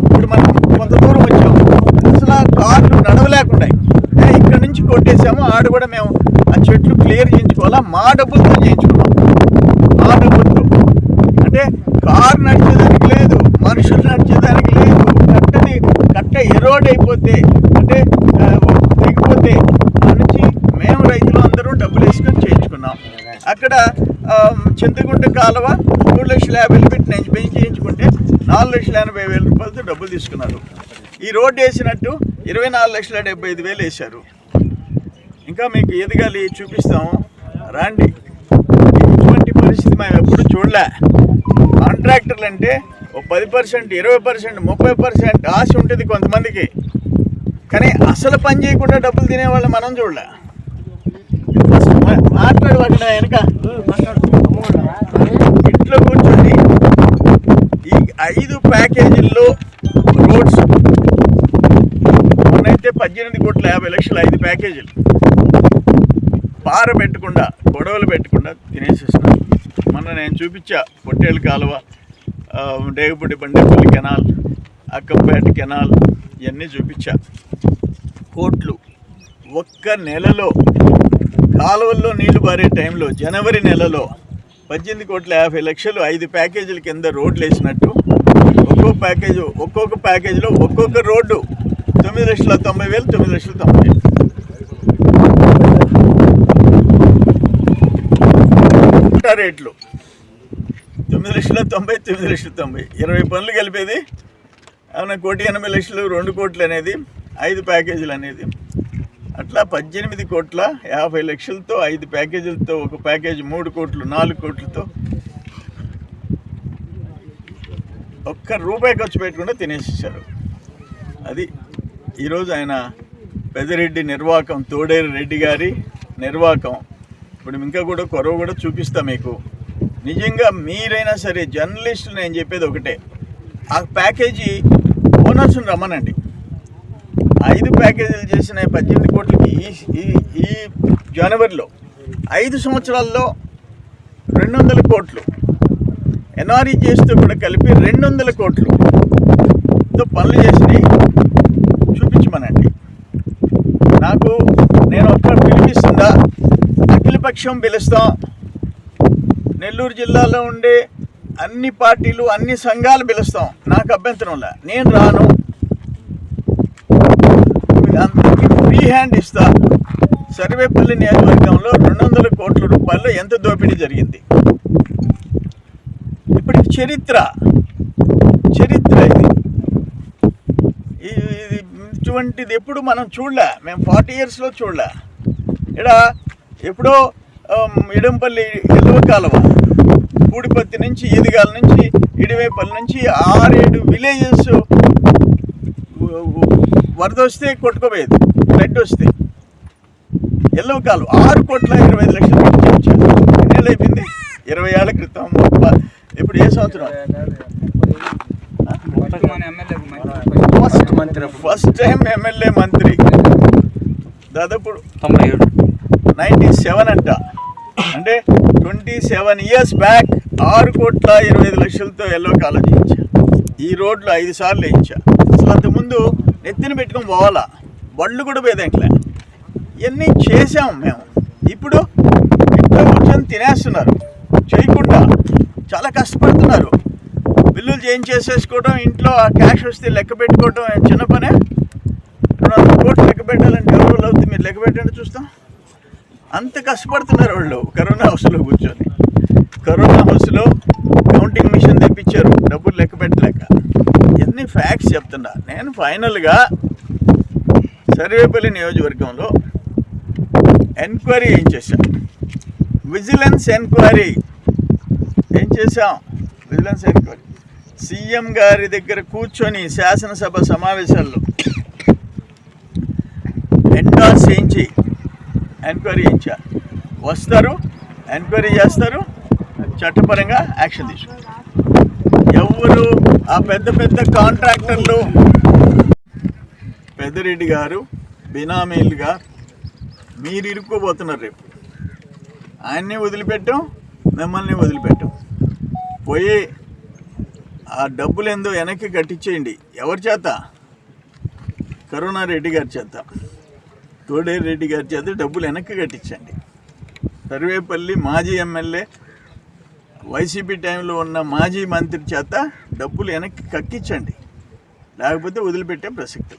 ఇప్పుడు మనం కొంత దూరం వచ్చాము, అసలు కార్లు నడవలేకుండా ఇక్కడ నుంచి కొట్టేసాము. ఆడ కూడా మేము ఆ చెట్లు క్లియర్ చేయించుకోవాలా, మా డబ్బులతో చేయించుకున్నాం. మా డబ్బులతో అంటే కారు నడిచేదానికి లేదు, మనుషులు నడిచేదానికి లేదు. కట్ట ఎరోడ్ అయిపోతే అంటే తెగిపోతే ఆ నుంచి మేము రైతులు అందరూ డబ్బులు వేసుకొని చేయించుకున్నాం. అక్కడ చింతగుంట కాలువ 3,50,000 పెట్టి నేను చేయించుకుంటే 4,80,000 రూపాయలతో డబ్బులు తీసుకున్నారు. ఈ రోడ్డు వేసినట్టు 24,75,000 వేశారు. ఇంకా మీకు ఎదగాలి చూపిస్తాము రండి. ఇటువంటి పరిస్థితి మేము ఎప్పుడు చూడలే. కాంట్రాక్టర్లు అంటే ఓ 10%, 20%, 30% ఆశ ఉంటుంది కొంతమందికి, కానీ అసలు పని చేయకుండా డబ్బులు తినేవాళ్ళు మనం చూడలే. మాట్లాడు అక్కడ వెనక ఇంట్లో కూర్చొని ఈ 5 ప్యాకేజీల్లో రోడ్స్ మొన్నైతే 18,50,00,000 5 ప్యాకేజీలు పార పెట్టకుండా గొడవలు పెట్టకుండా తినేసేస్తున్నారు. మొన్న నేను చూపించా పొట్టేళ్ళ కాలువ, డేగపూడి బండేపల్లి కెనాల్, అక్కంపేట కెనాల్ ఇవన్నీ చూపించా. కోట్లు ఒక్క నెలలో కాలువల్లో నీళ్లు పారే టైంలో జనవరి నెలలో 18,50,00,000 5 ప్యాకేజీల కింద రోడ్లు వేసినట్టు ఒక్కొక్క ప్యాకేజీలో ఒక్కొక్క రోడ్డు 9,90,000, 9,90,000 రేట్లు 9,90,000, 9,90,000 20 పనులు కలిపేది అవునా 1,80,00,000, 2 కోట్లు అనేది 5 ప్యాకేజీలు అనేది. అట్లా 18,50,00,000తో 5 ప్యాకేజీలతో ఒక ప్యాకేజీ 3 కోట్లు 4 కోట్లతో ఒక్క రూపాయి ఖర్చు పెట్టకుండా తినేసేసారు. అది ఈరోజు ఆయన పెద్దిరెడ్డి నిర్వాకం, తోడేరు రెడ్డి గారి నిర్వాకం. ఇప్పుడు ఇంకా కూడా కొరవ కూడా చూపిస్తా మీకు. నిజంగా మీరైనా సరే జర్నలిస్టులు నేను చెప్పేది ఒకటే, ఆ ప్యాకేజీ ఓనర్స్ని రమ్మనండి. 5 ప్యాకేజీలు చేసిన 18 కోట్లకి ఈ జనవరిలో 5 సంవత్సరాల్లో 200 కోట్లు ఎన్ఆర్ఈ చేస్తూ కూడా కలిపి 200 కోట్లుతో పనులు చేసినాయి చూపించమనండి. నేను ఒక్క పిలిపిస్తుందా, అఖిలపక్షం పిలుస్తాం. నెల్లూరు జిల్లాలో ఉండే అన్ని పార్టీలు అన్ని సంఘాలు పిలుస్తాం, నాకు అభ్యంతరంలా. నేను రాను, అందరికీ ఫ్రీ హ్యాండ్ ఇస్తా. సర్వేపల్లి నియోజకవర్గంలో 200 కోట్ల రూపాయల్లో ఎంత దోపిడీ జరిగింది. ఇప్పటికి చరిత్ర ఇది ఇటువంటిది ఎప్పుడు మనం చూడలే. మేము 40 yearsలో చూడలే. ఇక్కడ ఎప్పుడో ఇడంపల్లి ఎల్లువ కాలువ పూడిపత్తి నుంచి ఈదిగాల నుంచి ఇడివేపల్లి నుంచి 6-7 విలేజెస్ వరద వస్తే కొట్టుకోపోయేది, ఫ్లడ్ వస్తే. ఎల్లువ కాలువ 6,25,00,000 పెట్టి వచ్చారు. ఎన్నేళ్ళు అయిపోయింది? 20 ఏళ్ల క్రితం. ఇప్పుడు ఏ సంవత్సరం? ఫస్ట్ టైం ఎమ్మెల్యే మంత్రి దాదాపు 97 అంట. అంటే 27 years బ్యాక్ 6,25,00,000తో ఎల్లో కాలువ చేయించా. ఈ రోడ్లు 5 సార్లు వేయించా. అసలు అంతకుముందు నెత్తిన పెట్టుకొని పోవాలా, బళ్ళు కూడా పోయేదాంట్లే. ఇవన్నీ చేసాం మేము. ఇప్పుడు కూర్చొని తినేస్తున్నారు, చేయకుండా చాలా కష్టపడుతున్నారు. బిల్లులు చేయించేసేసుకోవడం, ఇంట్లో ఆ క్యాష్ వస్తే లెక్క పెట్టుకోవడం చిన్న పనే. 200 కోట్లు లెక్క పెట్టాలంటే ఎవరు రోజులు అవుతుంది? మీరు లెక్క పెట్టండి చూస్తాం. అంత కష్టపడుతున్నారు వాళ్ళు కరోనా హౌస్లో కూర్చొని. కరోనా హౌస్లో కౌంటింగ్ మిషన్ తెప్పించారు, డబ్బులు లెక్క పెట్టలేక. ఇవన్నీ ఫ్యాక్ట్స్ చెప్తున్నా. నేను ఫైనల్గా సర్వేపల్లి నియోజకవర్గంలో ఎంక్వైరీ ఏం చేశాం, విజిలెన్స్ ఎంక్వైరీ ఏం చేశాం. విజిలెన్స్ ఎంక్వైరీ సీఎం గారి దగ్గర కూర్చొని శాసనసభ సమావేశాల్లో ఎండార్స్ చేయించి ఎంక్వైరీ చేయించారు. వస్తారు, ఎంక్వైరీ చేస్తారు, చట్టపరంగా యాక్షన్ తీసుకుంటారు. ఎవరు ఆ పెద్ద పెద్ద కాంట్రాక్టర్లు, పెద్దిరెడ్డి గారు బినామీలుగా మీరు ఇరుక్కుపోతున్నారు. రేపు ఆయన్ని వదిలిపెట్టాం, మిమ్మల్ని వదిలిపెట్టాం. పోయి ఆ డబ్బులు ఏందో వెనక్కి కట్టించేయండి. ఎవరి చేత? కరుణారెడ్డి గారి చేత, తోడేరు రెడ్డి గారి చేత డబ్బులు వెనక్కి కట్టించండి. సర్వేపల్లి మాజీ ఎమ్మెల్యే, వైసీపీ టైంలో ఉన్న మాజీ మంత్రి చేత డబ్బులు వెనక్కి కక్కించండి. లేకపోతే వదిలిపెట్టే ప్రసక్తి.